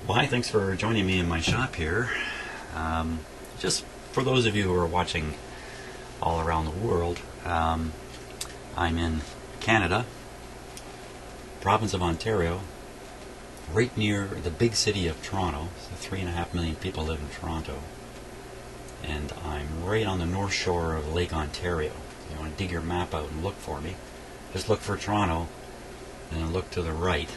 Well, hi, thanks for joining me in my shop here. Just for those of you who are watching all around the world, I'm in Canada, province of Ontario, right near the big city of Toronto. So 3.5 million people live in Toronto. And I'm right on the north shore of Lake Ontario. If you want to dig your map out and look for me, just look for Toronto, and then look to the right,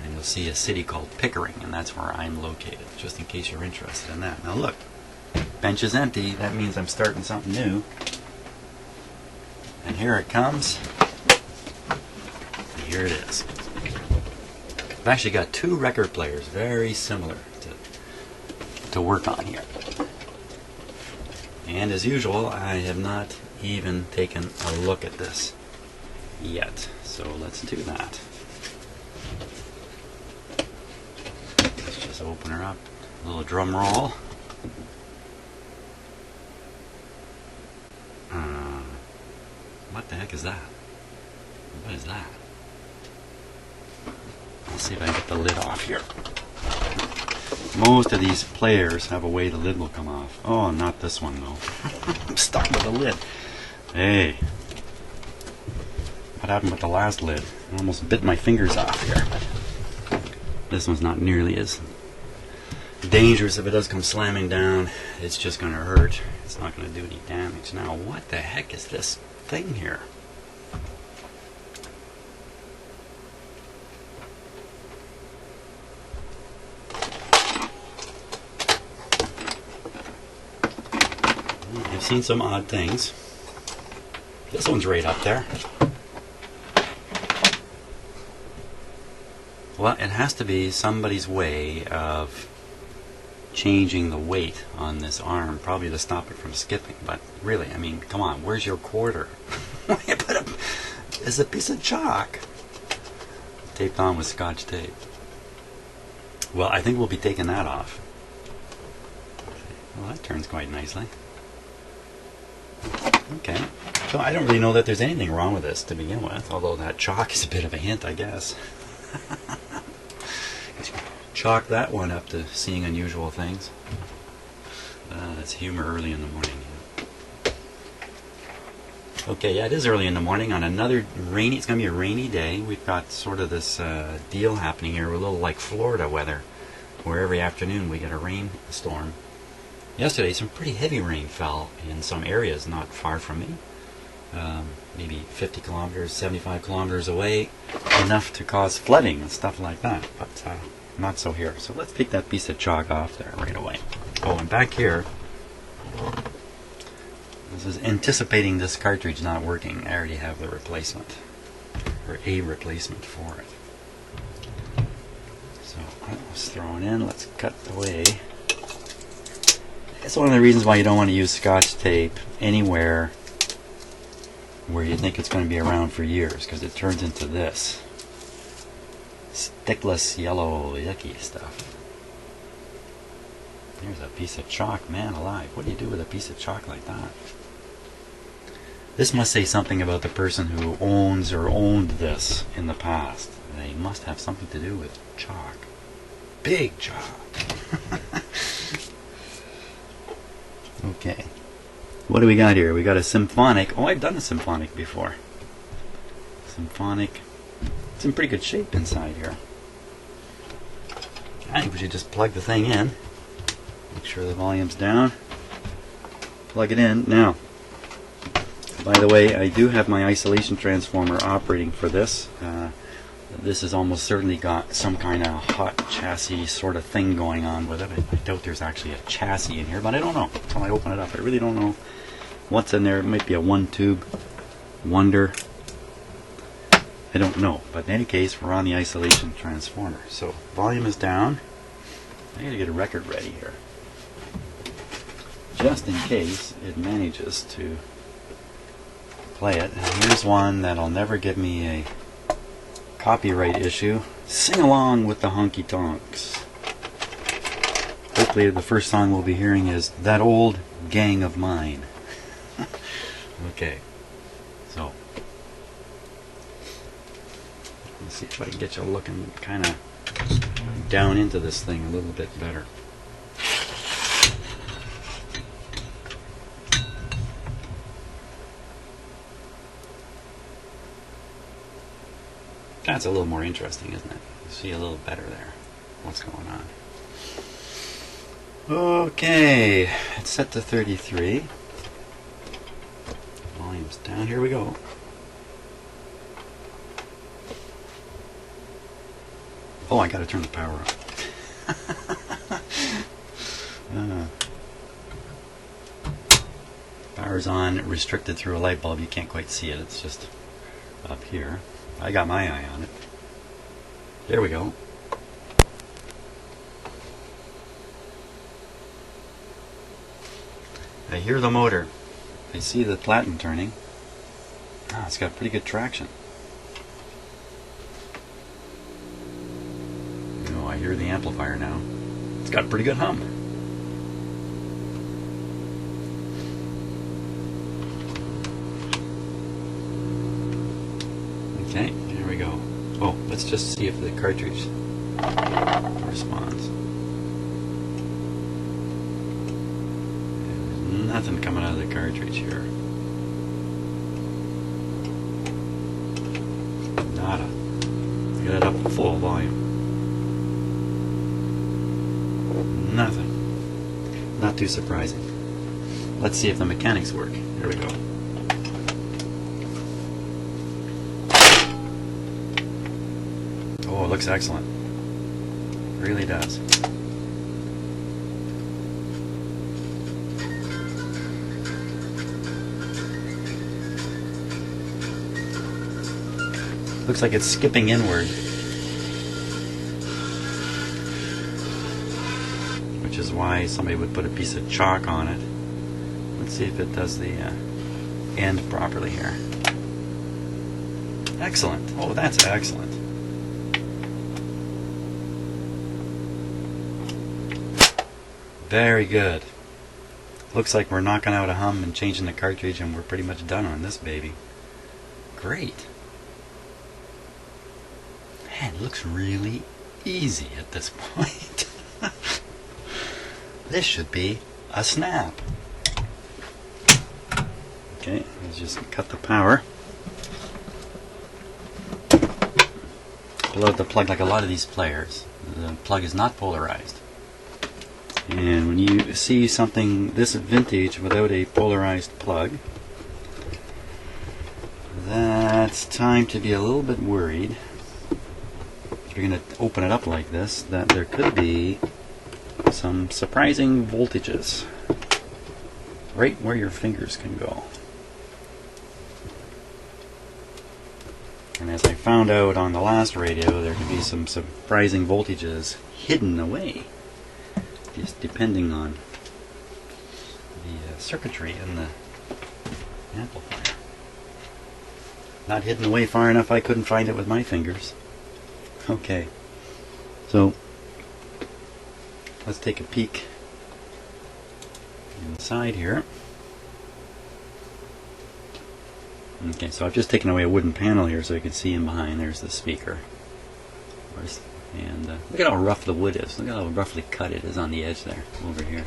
and you'll see a city called Pickering, and that's where I'm located, just in case you're interested in that. Now look, bench is empty. That means I'm starting something new. And here it comes. And here it is. I've actually got two record players, very similar to work on here. And as usual, I have not even taken a look at this yet. So let's do that. Let's just open her up. A little drum roll. What the heck is that? What is that? Let's see if I can get the lid off here. Most of these players have a way the lid will come off. Oh, not this one though. I'm stuck with the lid. Hey. What happened with the last lid? I almost bit my fingers off here. This one's not nearly as dangerous. If it does come slamming down, it's just going to hurt. It's not going to do any damage. Now, what the heck is this thing here? I've seen some odd things. This one's right up there. Well, it has to be somebody's way of changing the weight on this arm, probably to stop it from skipping. But really, I mean, come on, where's your quarter? You put up is a piece of chalk taped on with Scotch tape. Well, I think we'll be taking that off. Well, that turns quite nicely. Okay, so I don't really know that there's anything wrong with this to begin with, although that chalk is a bit of a hint, I guess. Chalk that one up to seeing unusual things. That's humor early in the morning. Okay, yeah, it is early in the morning on another rainy, it's going to be a rainy day. We've got sort of this deal happening here, a little like Florida weather, where every afternoon we get a rainstorm. Yesterday, some pretty heavy rain fell in some areas not far from me. Maybe 50 kilometers, 75 kilometers away, enough to cause flooding and stuff like that, but not so here. So let's take that piece of chalk off there right away. Oh, and back here, this is anticipating this cartridge not working. I already have the replacement, or a replacement for it. So that was thrown in. Let's cut away. That's one of the reasons why you don't want to use Scotch tape anywhere where you think it's going to be around for years, because it turns into this stickless yellow yucky stuff. Here's a piece of chalk, man alive. What do you do with a piece of chalk like that? This must say something about the person who owns or owned this in the past. They must have something to do with chalk. Big chalk. Okay. What do we got here? We got a Symphonic. Oh, I've done a Symphonic before. Symphonic. It's in pretty good shape inside here. I think we should just plug the thing in. Make sure the volume's down. Plug it in. Now, by the way, I do have my isolation transformer operating for this. This has almost certainly got some kind of hot chassis sort of thing going on with it. I doubt there's actually a chassis in here, but I don't know until I open it up. I really don't know what's in there. It might be a one-tube wonder. I don't know. But in any case, we're on the isolation transformer. So volume is down. I gotta get a record ready here, just in case it manages to play it. And here's one that'll never give me a copyright issue. Sing along with the honky tonks. Hopefully the first song we'll be hearing is That Old Gang of Mine. Okay, so let's see if I can get you looking kind of down into this thing a little bit better. That's a little more interesting, isn't it? You see a little better there what's going on. Okay, it's set to 33. Volume's down. Here we go. Oh, I gotta turn the power up. Power's on, restricted through a light bulb. You can't quite see it. It's just up here. I got my eye on it. There we go. I hear the motor. I see the platen turning. Ah, it's got pretty good traction. Oh, I hear the amplifier now. It's got a pretty good hum. Okay, here we go. Oh, let's just see if the cartridge responds. There's nothing coming out of the cartridge here. Nada. Get it up to full volume. Nothing. Not too surprising. Let's see if the mechanics work. Here we go. Oh, it looks excellent. It really does. Looks like it's skipping inward, which is why somebody would put a piece of chalk on it. Let's see if it does the end properly here. Excellent. Oh, that's excellent. Very good. Looks like we're knocking out a hum and changing the cartridge, and we're pretty much done on this baby. Great. Man, it looks really easy at this point. This should be a snap. Okay, let's just cut the power. Pull out the plug like a lot of these players. The plug is not polarized. And when you see something this vintage without a polarized plug, that's time to be a little bit worried. If you're going to open it up like this, that there could be some surprising voltages right where your fingers can go. And as I found out on the last radio, there could be some surprising voltages hidden away, just depending on the circuitry in the amplifier. Not hidden away far enough I couldn't find it with my fingers. Okay, so let's take a peek inside here. Okay, so I've just taken away a wooden panel here so you can see in behind. There's the speaker. And look at how rough the wood is. Look at how roughly cut it is on the edge there, over here.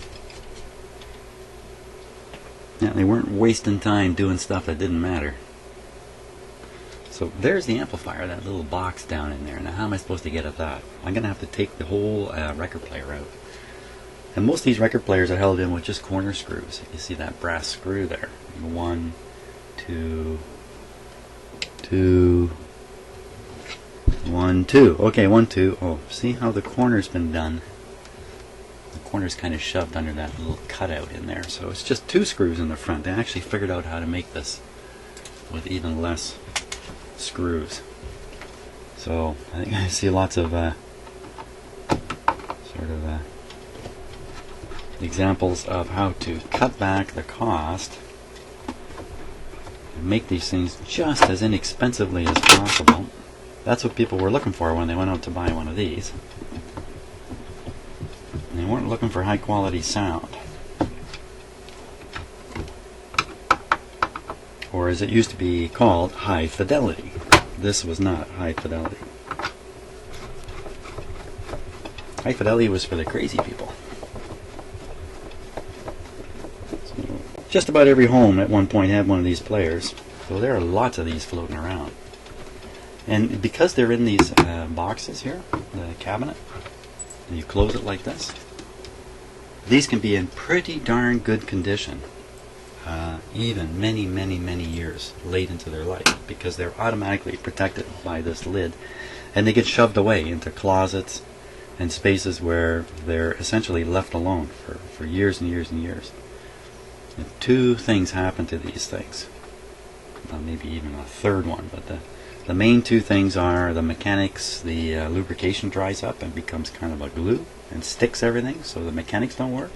Yeah, they weren't wasting time doing stuff that didn't matter. So there's the amplifier, that little box down in there. Now how am I supposed to get at that? I'm going to have to take the whole record player out. And most of these record players are held in with just corner screws. You see that brass screw there. 1, 2, 2, 1, 2. Okay, 1, 2. Oh, see how the corner's been done? The corner's kind of shoved under that little cutout in there. So it's just 2 screws in the front. They actually figured out how to make this with even less screws. So I think I see lots of examples of how to cut back the cost and make these things just as inexpensively as possible. That's what people were looking for when they went out to buy one of these. And they weren't looking for high quality sound, or as it used to be called, high fidelity. This was not high fidelity. High fidelity was for the crazy people. So just about every home at one point had one of these players. So there are lots of these floating around. And because they're in these boxes here, the cabinet, and you close it like this, these can be in pretty darn good condition, even many, many, many years late into their life, because they're automatically protected by this lid, and they get shoved away into closets and spaces where they're essentially left alone for years and years and years. And two things happen to these things. Well, maybe even a third one, but the main two things are the mechanics, the lubrication dries up and becomes kind of a glue and sticks everything, so the mechanics don't work,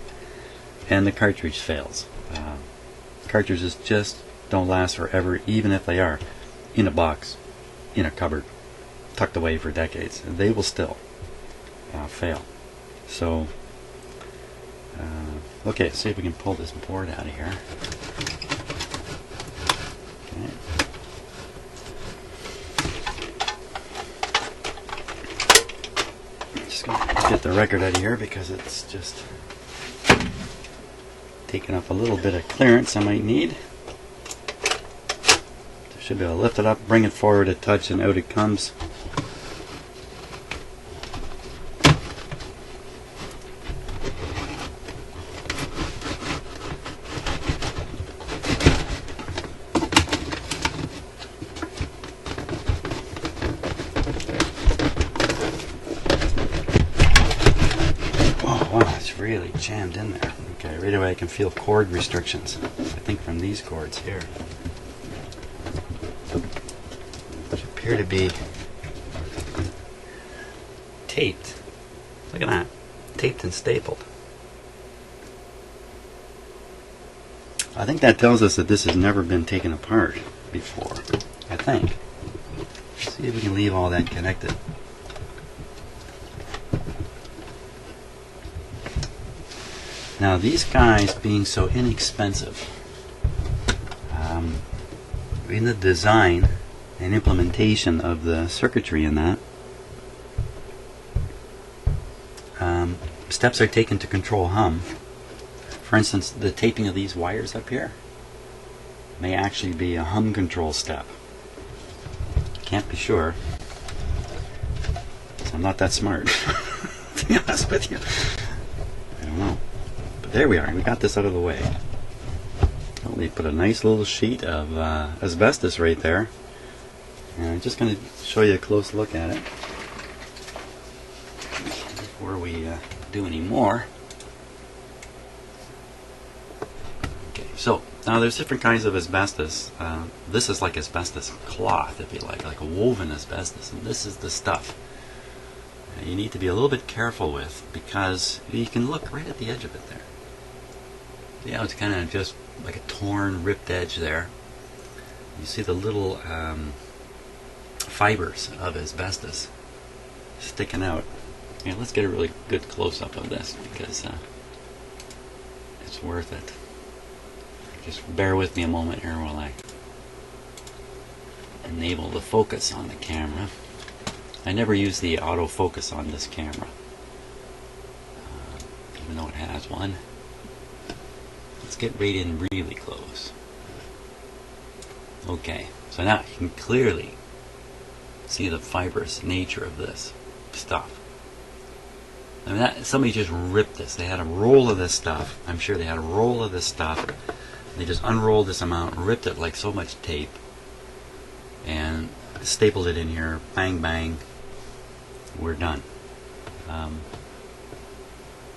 and the cartridge fails. Cartridges just don't last forever, even if they are in a box, in a cupboard, tucked away for decades. They will still fail. So, okay, see if we can pull this board out of here. Okay. Just going to get the record out of here because it's just taking up a little bit of clearance I might need. Should be able to lift it up, bring it forward a touch, and out it comes. Really jammed in there. Okay, right away I can feel cord restrictions. I think from these cords here, which appear to be taped. Look at that, taped and stapled. I think that tells us that this has never been taken apart before. I think. Let's see if we can leave all that connected. Now these guys being so inexpensive, in the design and implementation of the circuitry in that, steps are taken to control hum. For instance, the taping of these wires up here may actually be a hum control step. Can't be sure. So I'm not that smart, to be honest with you. I don't know. There we are. We got this out of the way. Well, they put a nice little sheet of asbestos right there. And I'm just going to show you a close look at it before we do any more. Okay, so now there's different kinds of asbestos. This is like asbestos cloth, if you like a woven asbestos, and this is the stuff you need to be a little bit careful with, because you can look right at the edge of it there. Yeah, it's kind of just like a torn, ripped edge there. You see the little fibers of asbestos sticking out. Yeah, let's get a really good close-up of this because it's worth it. Just bear with me a moment here while I enable the focus on the camera. I never use the autofocus on this camera, even though it has one. Let's get right in really close. Okay, so now you can clearly see the fibrous nature of this stuff. I mean, somebody just ripped this. They had a roll of this stuff. I'm sure they had a roll of this stuff. They just unrolled this amount, ripped it like so much tape, and stapled it in here. Bang, bang. We're done.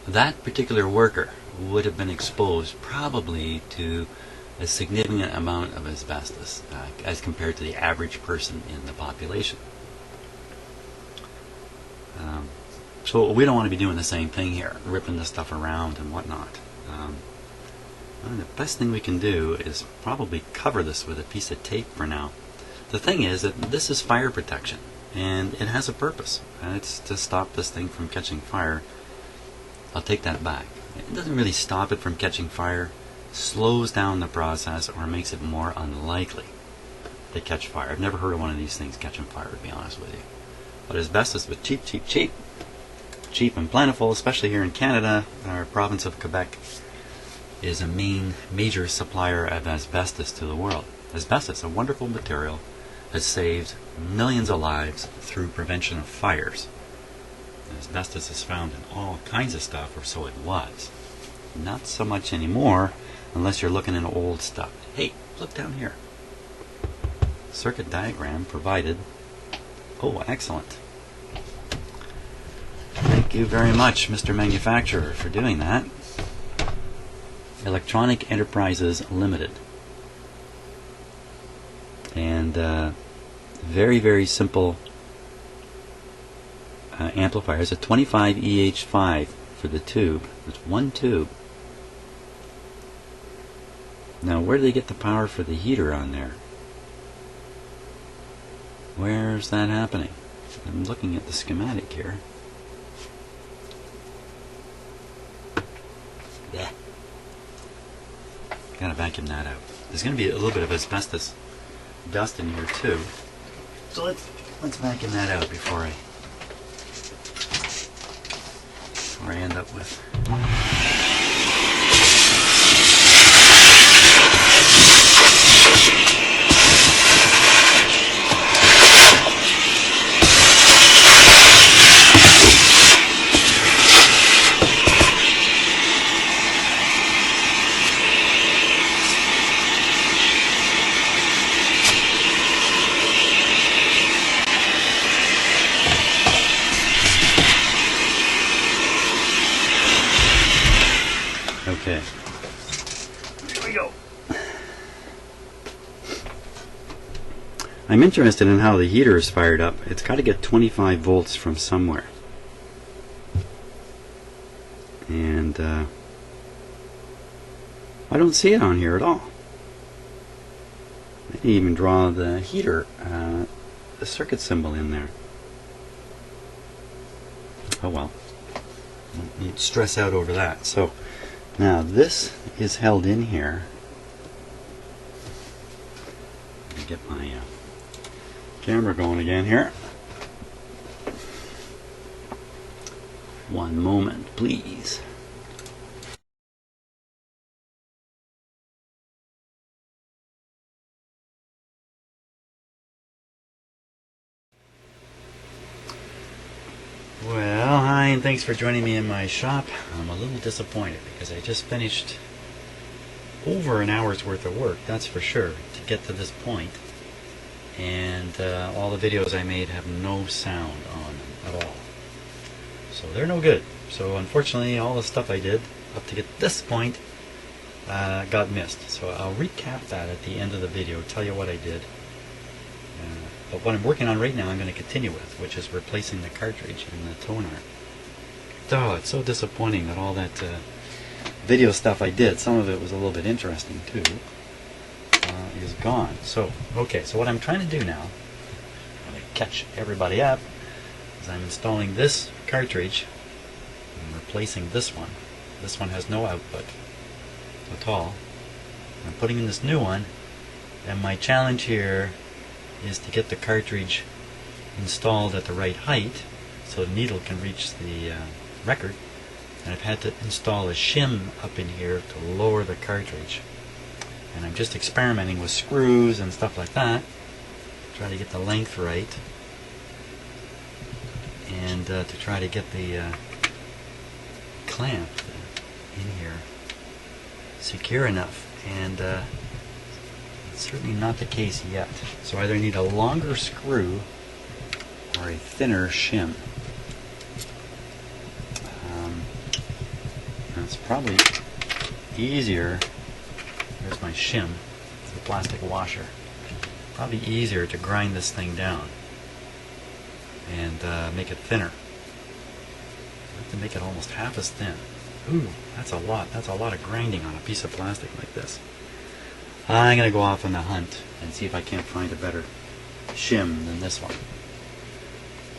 That particular worker would have been exposed probably to a significant amount of asbestos as compared to the average person in the population. So we don't want to be doing the same thing here, ripping this stuff around and whatnot. The best thing we can do is probably cover this with a piece of tape for now. The thing is that this is fire protection, and it has a purpose. It's to stop this thing from catching fire. I'll take that back. It doesn't really stop it from catching fire, slows down the process, or makes it more unlikely to catch fire. I've never heard of one of these things catching fire, to be honest with you. But asbestos was cheap, cheap, cheap. cheap and plentiful, especially here in Canada. Our province of Quebec is a major supplier of asbestos to the world. Asbestos, a wonderful material, has saved millions of lives through prevention of fires. Asbestos is found in all kinds of stuff, or so it was. Not so much anymore, unless you're looking in old stuff. Hey, look down here. Circuit diagram provided. Oh, excellent. Thank you very much, Mr. Manufacturer, for doing that. Electronic Enterprises Limited. And very, very simple amplifier. It's a 25 EH5 for the tube. It's one tube. Now, where do they get the power for the heater on there? Where's that happening? I'm looking at the schematic here. Yeah. Gotta vacuum that out. There's going to be a little bit of asbestos dust in here too. So let's vacuum that out before I end up with. Okay. Here we go. I'm interested in how the heater is fired up. It's got to get 25 volts from somewhere. And I don't see it on here at all. I didn't even draw the heater, the circuit symbol in there. Oh well. Don't need to stress out over that. So now this is held in here. Let me get my camera going again here. One moment, please. Well, hi, and thanks for joining me in my shop. I'm a little disappointed because I just finished over an hour's worth of work, that's for sure, to get to this point. And all the videos I made have no sound on them at all. So they're no good. So unfortunately, all the stuff I did up to get this point got missed. So I'll recap that at the end of the video, tell you what I did. But what I'm working on right now, I'm going to continue with, which is replacing the cartridge in the toner. Oh, it's so disappointing that all that video stuff I did, some of it was a little bit interesting too, is gone. So, okay, so what I'm trying to do now, I'm going to catch everybody up, is I'm installing this cartridge and replacing this one. This one has no output at all. I'm putting in this new one, and my challenge here is to get the cartridge installed at the right height so the needle can reach the record. And I've had to install a shim up in here to lower the cartridge. And I'm just experimenting with screws and stuff like that, try to get the length right, and to try to get the clamp in here secure enough. And it's certainly not the case yet. So I either need a longer screw or a thinner shim. It's probably easier. There's my shim, the plastic washer. Probably easier to grind this thing down and make it thinner. I have to make it almost half as thin. Ooh, that's a lot. That's a lot of grinding on a piece of plastic like this. I'm going to go off on a hunt and see if I can't find a better shim than this one.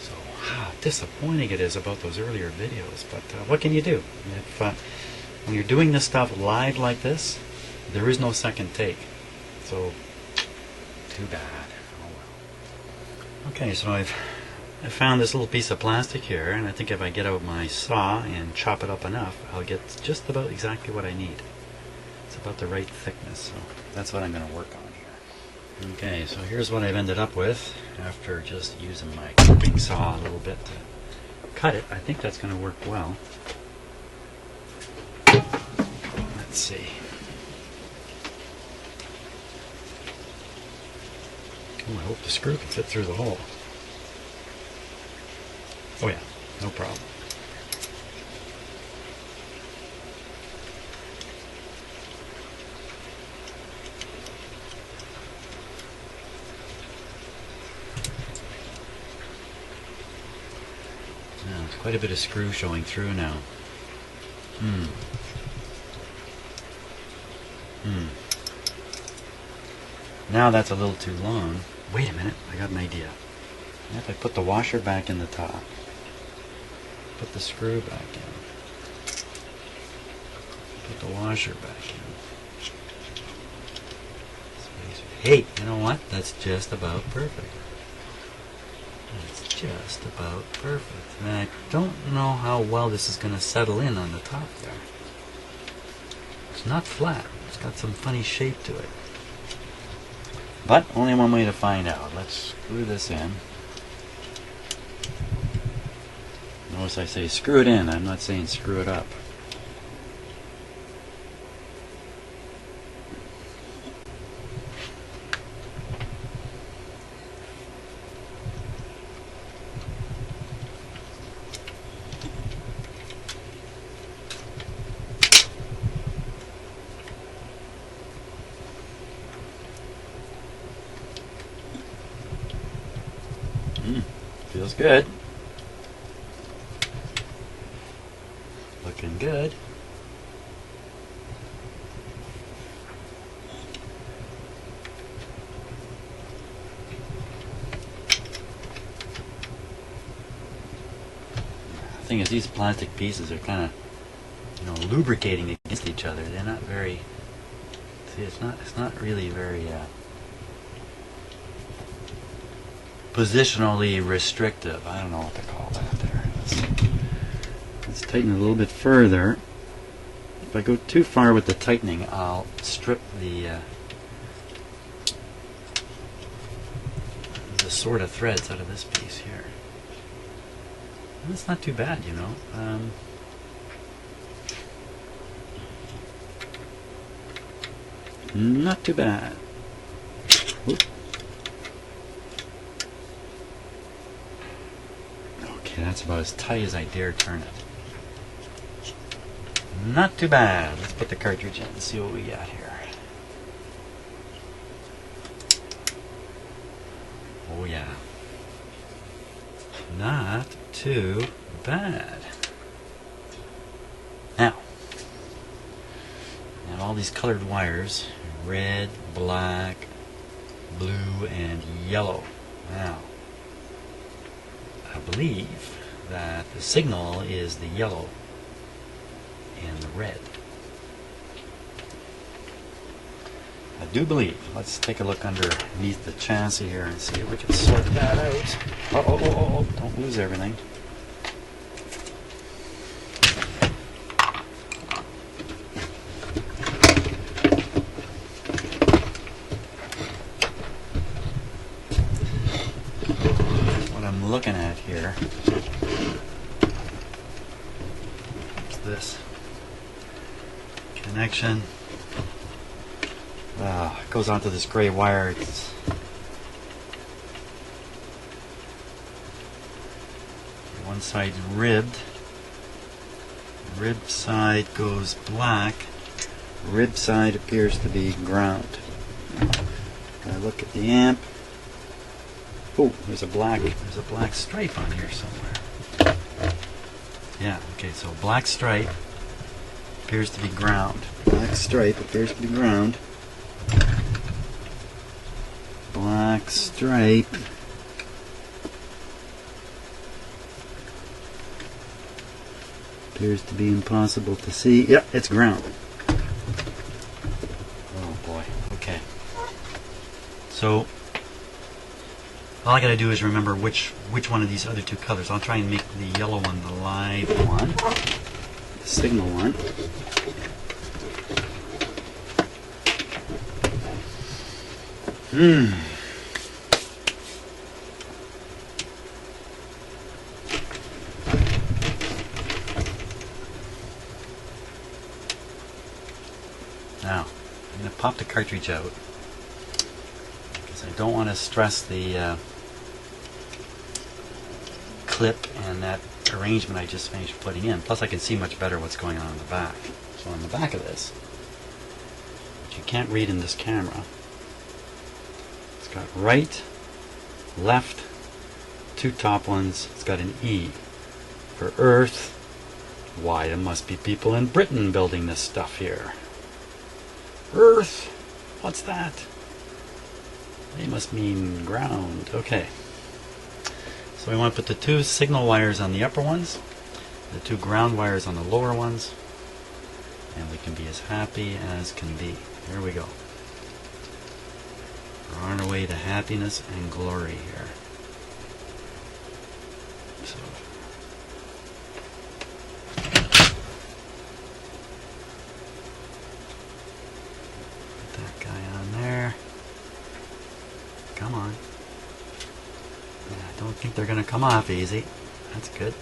So, how disappointing it is about those earlier videos. But what can you do? If, when you're doing this stuff live like this, there is no second take. So, too bad. Oh well. Okay, so I've I found this little piece of plastic here, and I think if I get out my saw and chop it up enough, I'll get just about exactly what I need. It's about the right thickness, so that's what I'm going to work on here. Okay, so here's what I've ended up with after just using my clipping saw a little bit to cut it. I think that's going to work well. Let's see. Oh, I hope the screw can fit through the hole. Oh yeah, no problem. Now, there's quite a bit of screw showing through now. Now that's a little too long. Wait a minute, I got an idea. If I put the washer back in the top, put the screw back in, put the washer back in. Hey, you know what? That's just about perfect. That's just about perfect. And I don't know how well this is going to settle in on the top there. It's not flat. It's got some funny shape to it. But only one way to find out. Let's screw this in. Notice I say screw it in. I'm not saying screw it up. Feels good. Looking good. The thing is, these plastic pieces are kind of, lubricating against each other. They're not very. See, it's not really very positionally restrictive. I don't know what to call that there. Let's tighten it a little bit further. If I go too far with the tightening, I'll strip the sort of threads out of this piece here. And that's not too bad, Not too bad. Oop. Okay, that's about as tight as I dare turn it. Not too bad. Let's put the cartridge in and see what we got here. Oh yeah. Not too bad. Now, I have all these colored wires. Red, black, blue, and yellow. Now, I believe that the signal is the yellow and the red. I do believe. Let's take a look underneath the chassis here and see if we can sort that out. Oh, don't lose everything. Looking at here. What's this? Connection. It goes onto this gray wire. One side's ribbed. Rib side goes black. Rib side appears to be ground. I look at the amp. Oh, there's a black stripe on here somewhere. Yeah, okay, so black stripe appears to be ground. Black stripe appears to be ground. Black stripe appears to be impossible to see. Yep, it's ground. Oh boy, okay. So All I gotta do is remember which one of these other two colors. I'll try and make the yellow one the live one, the signal one. Now, I'm going to pop the cartridge out because I don't want to stress the clip and that arrangement I just finished putting in. Plus I can see much better what's going on in the back. So on the back of this, which you can't read in this camera, it's got right, left, two top ones. It's got an E for Earth. Why, there must be people in Britain building this stuff here. Earth? What's that? They must mean ground. Okay. So we want to put the two signal wires on the upper ones, the two ground wires on the lower ones, and we can be as happy as can be. Here we go. We're on our way to happiness and glory here. So put that guy on there. Come on. I don't think they're going to come off easy. That's good.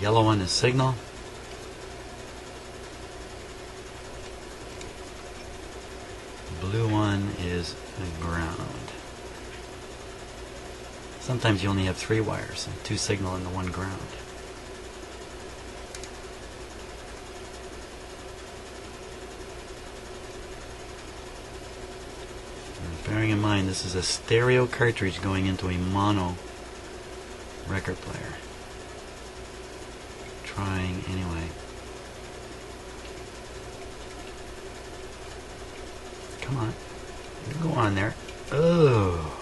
Yellow one is signal. Blue one is ground. Sometimes you only have 3 wires, and 2 signal and the 1 ground. And bearing in mind this is a stereo cartridge going into a mono record player. Trying anyway. Come on. You go on there. Oh.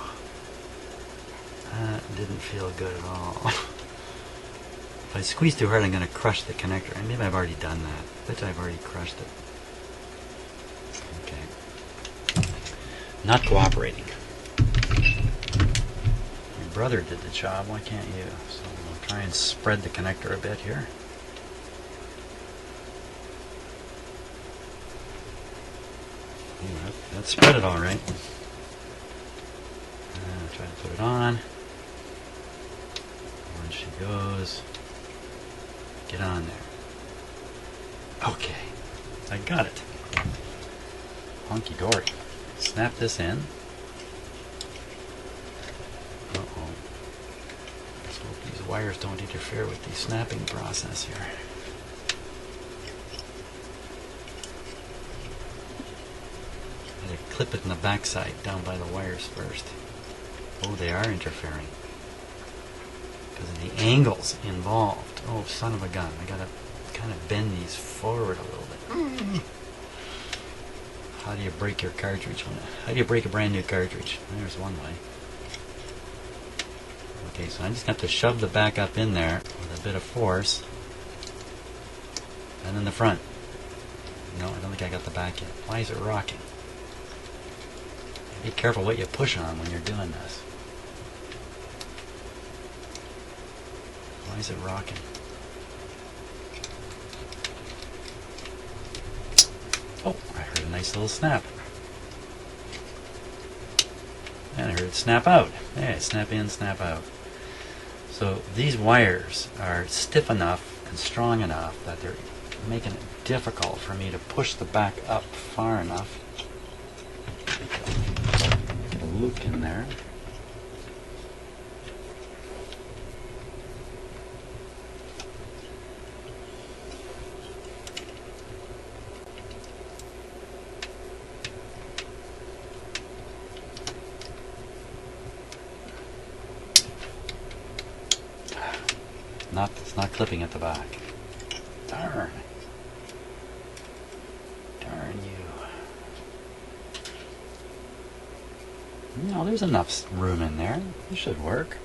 That didn't feel good at all. If I squeeze too hard, I'm going to crush the connector. And maybe I've already done that. I bet I've already crushed it. Okay. Not cooperating. Your brother did the job. Why can't you? So we'll try and spread the connector a bit here. That spread it all right. Try to put it on. When she goes, get on there. Okay, I got it. Honky dory. Snap this in. Uh-oh. Let's hope these wires don't interfere with the snapping process here. Clip it in the backside down by the wires first. Oh, they are interfering because of the angles involved. Oh, son of a gun. I gotta kind of bend these forward a little bit. How do you break your cartridge? How do you break a brand new cartridge? There's one way. Okay, so I just have to shove the back up in there with a bit of force. And then the front. No, I don't think I got the back yet. Why is it rocking? Be careful what you push on when you're doing this. Why is it rocking? Oh, I heard a nice little snap. And I heard it snap out. Hey, snap in, snap out. So these wires are stiff enough and strong enough that they're making it difficult for me to push the back up far enough. Loop in there. It's not clipping at the back. Darn. Darn you. No, there's enough room in there. This should work.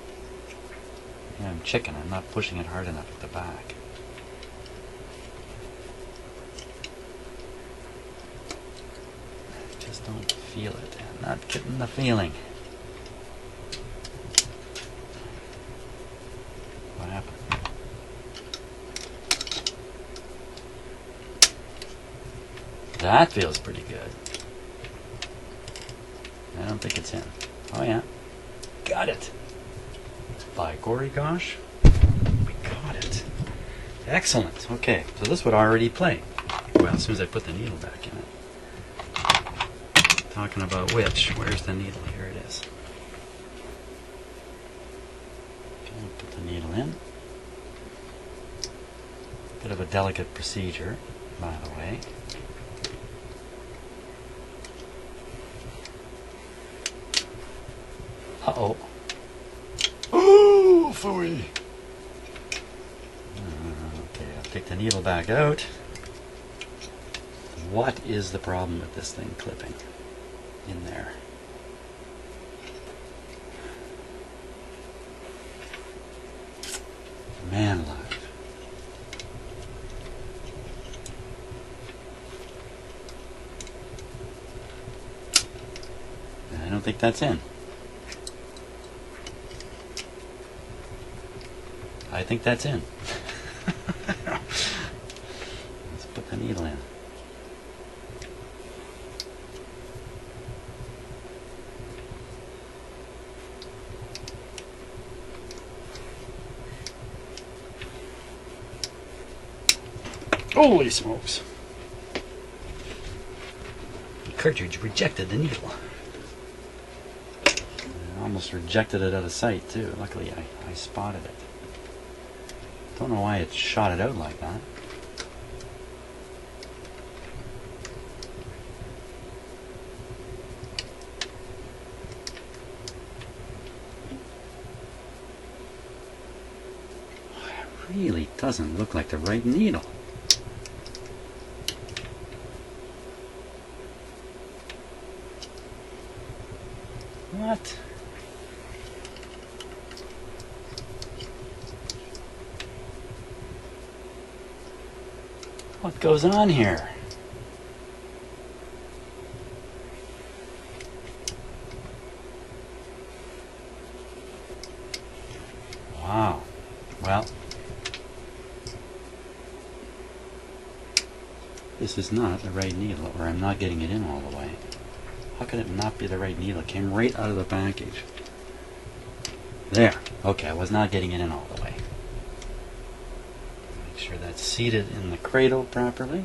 Yeah, I'm chicken. I'm not pushing it hard enough at the back. just don't feel it. I'm not getting the feeling. What happened? That feels pretty good. I don't think it's in. Oh yeah. Got it. By Gory Gosh. We got it. Excellent. Okay, so this would already play. Well, as soon as I put the needle back in it. Talking about which? Where's the needle? Here it is. Okay, put the needle in. Bit of a delicate procedure, by the way. Uh-oh. Oh, phooey. Okay, I'll take the needle back out. What is the problem with this thing clipping in there? Man alive. I don't think that's in. I think that's in. Let's put the needle in. Holy smokes. The cartridge rejected the needle. I almost rejected it out of sight too. Luckily I spotted it. Don't know why it shot it out like that. It really doesn't look like the right needle. What? What goes on here? Wow. Well, this is not the right needle, or I'm not getting it in all the way. How could it not be the right needle? It came right out of the package. There. Okay, I was not getting it in all the way. Make sure that's seated in the cradle properly.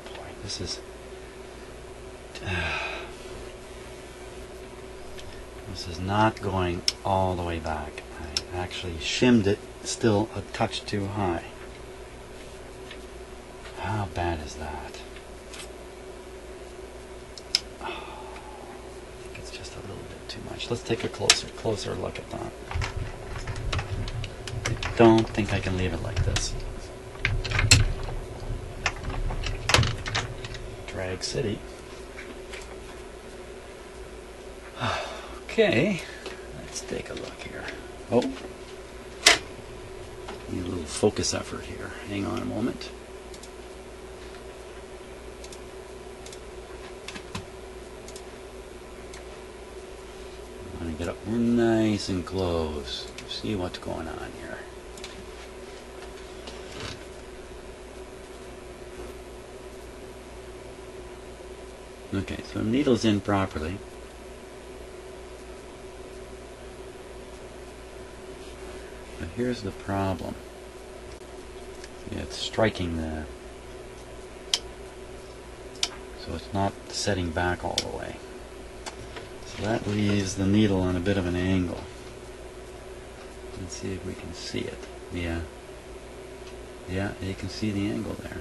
Boy, this is... this is not going all the way back. I actually shimmed it still a touch too high. How bad is that? Oh, I think it's just a little bit too much. Let's take a closer look at that. I don't think I can leave it like this. Drag City. Okay, let's take a look here. Oh, need a little focus effort here. Hang on a moment. I'm going to get up nice and close. See what's going on here. Okay, so needle's in properly. But here's the problem. Yeah, it's striking the... so it's not setting back all the way. So that leaves the needle on a bit of an angle. Let's see if we can see it. Yeah. Yeah, you can see the angle there.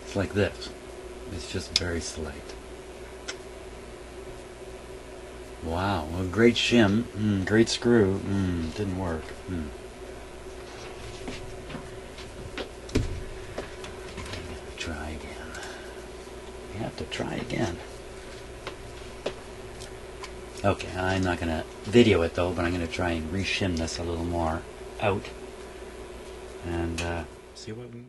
It's like this. It's just very slight. Wow, well, great shim, great screw, didn't work. Try again. We have to try again. Okay, I'm not going to video it though, but I'm going to try and reshim this a little more out and see what we